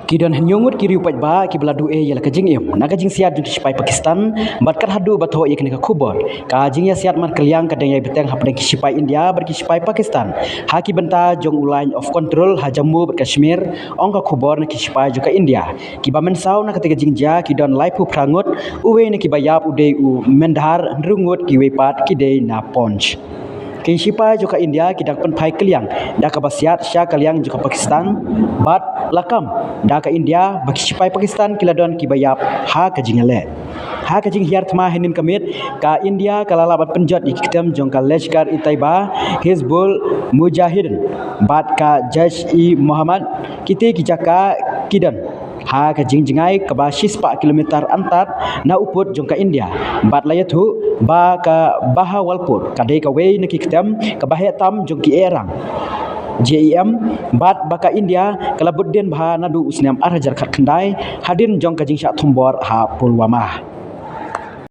Kidon nyungut kiri upat ba ki beladu yala kajing na kajing siat jun sipai Pakistan bat kar hadu bat ho ikni ka kubor kajing ya siat man kaliang kadang ya beteng hapne ki sipai India bar ki sipai Pakistan haki benta jong line of control ha Jammu bat Kashmir ong ka kubor na ki sipai juga India ki ba mensau na katiga jingja kidon laipu prangut uwe na ki bayap ude u mendhar rungut ki wepat ki de na ponch Ki sipai juga India kita pen pai kaliang dah ka basiat sya kaliang juga Pakistan bat lakam dah ka India bagi sipai Pakistan kiladon ki bayap ha ka jingale ha ka jing hiar thma henin kamit ka India kalala bat penjot ikitam jong ka Lashkar i Taiba Hizbul Mujahidin bat ka Jaish-i Muhammad kite ki jaka kidan ha ka jingjingai ka ba 4 kilometer antar na uput jong ka India bat layathu ba ka Bahawalpur ka dei ka wei na ki kitam ka bahetam jong ki erang JEM bat baka India kala budden bha nadu usniam arhajar khat khandai hadin jong ka jingsha thumbor ha Pulwama